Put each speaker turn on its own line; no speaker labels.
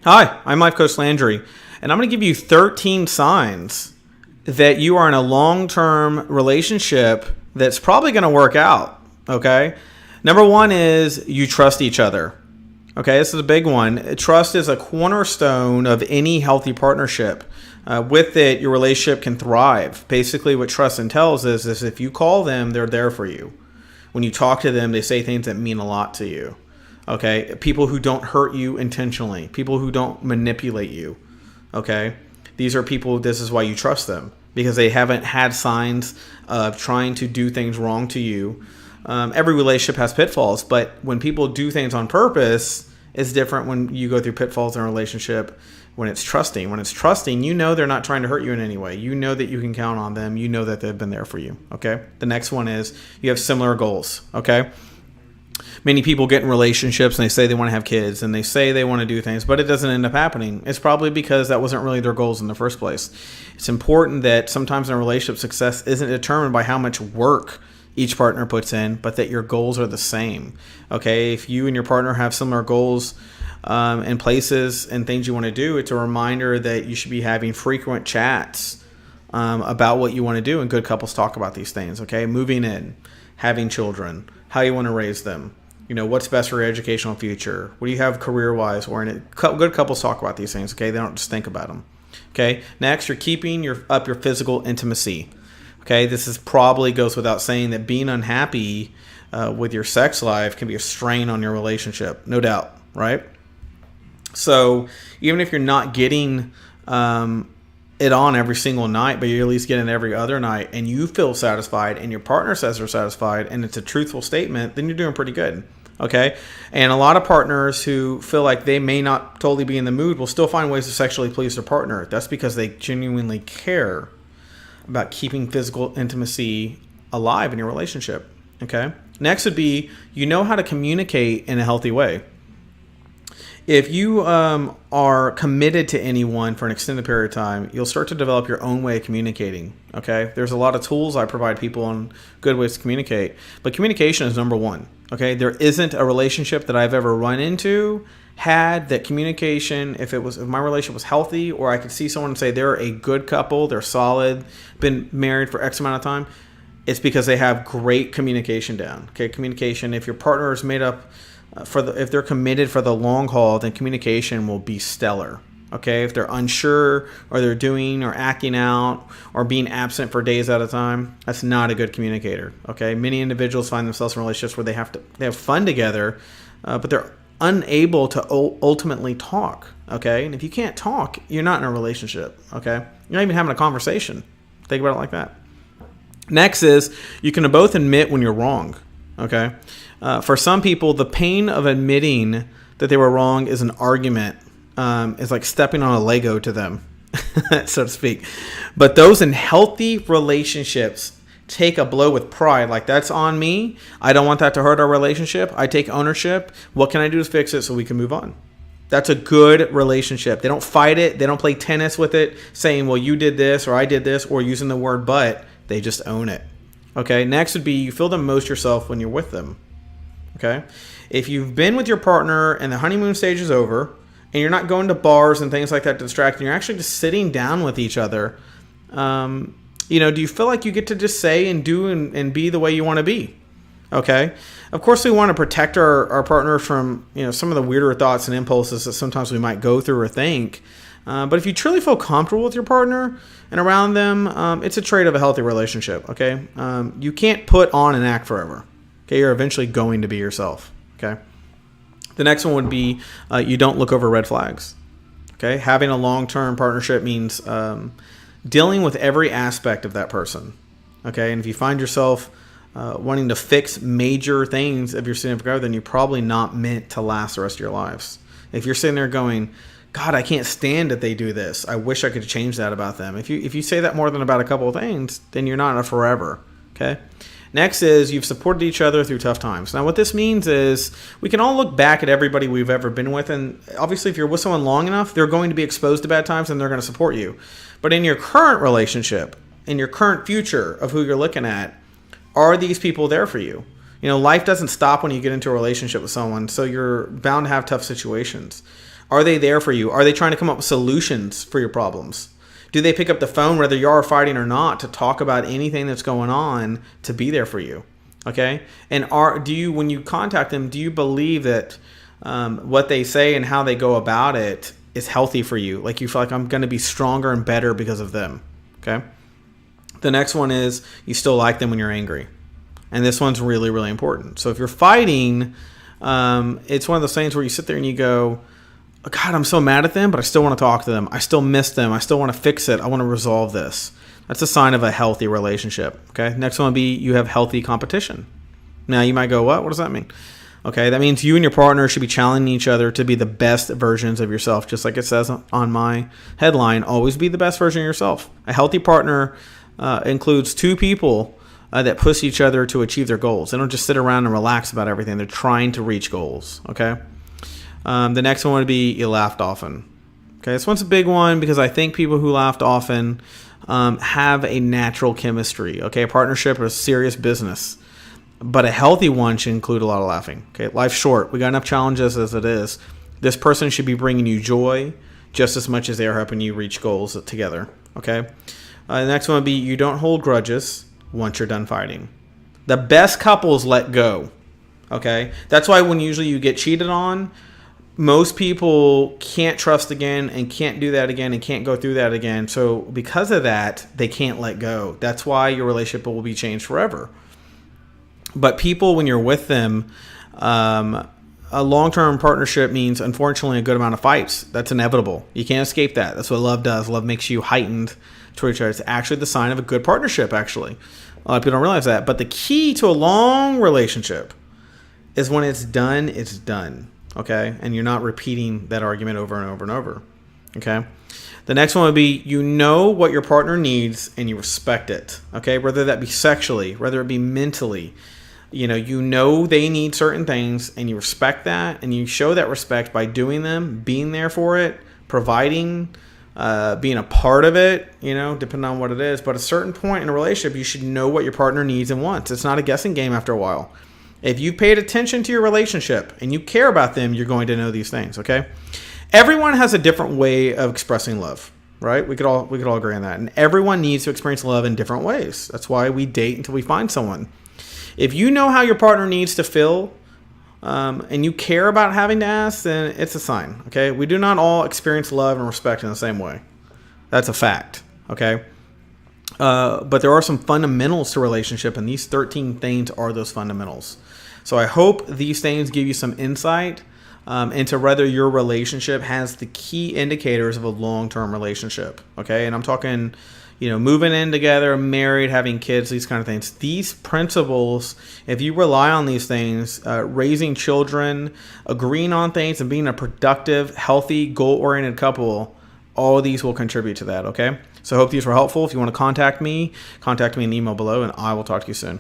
Hi, I'm Life Coach Landry, and I'm going to give you 13 signs that you are in a long-term relationship that's probably going to work out, okay? Number one is you trust each other, okay? This is a big one. Trust is a cornerstone of any healthy partnership. With it, your relationship can thrive. Basically, what trust entails is if you call them, they're there for you. When you talk to them, they say things that mean a lot to you. Okay, people who don't hurt you intentionally, people who don't manipulate you. Okay, these are people, this is why you trust them, because they haven't had signs of trying to do things wrong to you. Every relationship has pitfalls, but when people do things on purpose, it's different when you go through pitfalls in a relationship. When it's trusting, you know they're not trying to hurt you in any way. You know that you can count on them. You know that they've been there for you. Okay, the next one is you have similar goals. Okay. Many people get in relationships and they say they want to have kids and they say they want to do things, but it doesn't end up happening. It's probably because that wasn't really their goals in the first place. It's important that sometimes in a relationship, success isn't determined by how much work each partner puts in, but that your goals are the same. Okay, if you and your partner have similar goals and places and things you want to do, it's a reminder that you should be having frequent chats about what you want to do, and good couples talk about these things. Okay, moving in, having children, how you want to raise them. You know, what's best for your educational future? What do you have career-wise? Good couples talk about these things, okay? They don't just think about them, okay? Next, you're keeping up your physical intimacy, okay? This is probably goes without saying that being unhappy with your sex life can be a strain on your relationship, no doubt, right? So even if you're not getting it on every single night, but you're at least getting it every other night, and you feel satisfied, and your partner says they're satisfied, and it's a truthful statement, then you're doing pretty good. Okay, and a lot of partners who feel like they may not totally be in the mood will still find ways to sexually please their partner. That's because they genuinely care about keeping physical intimacy alive in your relationship. Okay, next would be you know how to communicate in a healthy way. If you are committed to anyone for an extended period of time, you'll start to develop your own way of communicating. Okay, there's a lot of tools I provide people on good ways to communicate, but communication is number one. Okay, there isn't a relationship that I've ever run into had that communication, if my relationship was healthy, or I could see someone and say they're a good couple, they're solid, been married for X amount of time, it's because they have great communication down. Okay, communication. If your partner is made up if they're committed for the long haul, then communication will be stellar. Okay, if they're unsure or they're doing or acting out or being absent for days at a time, that's not a good communicator. Okay, many individuals find themselves in relationships where they have fun together, but they're unable to ultimately talk. Okay, and if you can't talk, you're not in a relationship. Okay, you're not even having a conversation. Think about it like that. Next is you can both admit when you're wrong. Okay, for some people, the pain of admitting that they were wrong is an argument. Is like stepping on a Lego to them, so to speak. But those in healthy relationships take a blow with pride. Like, that's on me. I don't want that to hurt our relationship. I take ownership. What can I do to fix it so we can move on? That's a good relationship. They don't fight it. They don't play tennis with it, saying, well, you did this or I did this, or using the word but. They just own it. Okay, next would be you feel the most yourself when you're with them. Okay, if you've been with your partner and the honeymoon stage is over, and you're not going to bars and things like that to distract, and you're actually just sitting down with each other, do you feel like you get to just say and do and be the way you want to be? Okay. Of course, we want to protect our partner from, some of the weirder thoughts and impulses that sometimes we might go through or think. But if you truly feel comfortable with your partner and around them, it's a trait of a healthy relationship. Okay. You can't put on and act forever. Okay. You're eventually going to be yourself. Okay. The next one would be you don't look over red flags. Okay, having a long-term partnership means dealing with every aspect of that person. Okay, and if you find yourself wanting to fix major things of your significant other, then you're probably not meant to last the rest of your lives. If you're sitting there going, God, I can't stand that they do this. I wish I could change that about them. If you say that more than about a couple of things, then you're not in a forever. Okay. Next is you've supported each other through tough times. Now, what this means is we can all look back at everybody we've ever been with, and obviously if you're with someone long enough, they're going to be exposed to bad times and they're going to support you. But in your current relationship, in your current future of who you're looking at, are these people there for you? Life doesn't stop when you get into a relationship with someone, so you're bound to have tough situations. Are they there for you? Are they trying to come up with solutions for your problems? Do they pick up the phone, whether you are fighting or not, to talk about anything that's going on, to be there for you? Okay? And when you contact them, do you believe that what they say and how they go about it is healthy for you? Like, you feel like, I'm going to be stronger and better because of them. Okay? The next one is, you still like them when you're angry. And this one's really, really important. So if you're fighting, it's one of those things where you sit there and you go, God, I'm so mad at them, but I still want to talk to them. I still miss them. I still want to fix it. I want to resolve this. That's a sign of a healthy relationship. Okay. Next one would be, you have healthy competition. Now you might go, what? What does that mean? Okay. That means you and your partner should be challenging each other to be the best versions of yourself. Just like it says on my headline, always be the best version of yourself. A healthy partner includes two people that push each other to achieve their goals. They don't just sit around and relax about everything. They're trying to reach goals. Okay. The next one would be, you laughed often. Okay, this one's a big one because I think people who laughed often have a natural chemistry. Okay, a partnership is serious business, but a healthy one should include a lot of laughing. Okay, life's short. We got enough challenges as it is. This person should be bringing you joy just as much as they are helping you reach goals together. Okay, the next one would be, you don't hold grudges once you're done fighting. The best couples let go. Okay, that's why when usually you get cheated on, most people can't trust again and can't do that again and can't go through that again. So because of that, they can't let go. That's why your relationship will be changed forever. But people, when you're with them, a long-term partnership means, unfortunately, a good amount of fights. That's inevitable. You can't escape that. That's what love does. Love makes you heightened toward each other. It's actually the sign of a good partnership, actually. A lot of people don't realize that. But the key to a long relationship is when it's done, it's done. Okay, and you're not repeating that argument over and over and over. Okay, the next one would be, you know what your partner needs and you respect it. Okay, whether that be sexually, whether it be mentally, you know they need certain things and you respect that, and you show that respect by doing them, being there for it, providing, being a part of it, depending on what it is. But at a certain point in a relationship, you should know what your partner needs and wants. It's not a guessing game after a while. If you paid attention to your relationship and you care about them, you're going to know these things, okay? Everyone has a different way of expressing love, right? We could all agree on that. And everyone needs to experience love in different ways. That's why we date until we find someone. If you know how your partner needs to feel, and you care about having to ask, then it's a sign, okay? We do not all experience love and respect in the same way. That's a fact, okay? But there are some fundamentals to relationship, and these 13 things are those fundamentals. So I hope these things give you some insight into whether your relationship has the key indicators of a long-term relationship. Okay, and I'm talking, moving in together, married, having kids, these kind of things. These principles, if you rely on these things, raising children, agreeing on things, and being a productive, healthy, goal-oriented couple, all of these will contribute to that. Okay, so I hope these were helpful. If you want to contact me in the email below, and I will talk to you soon.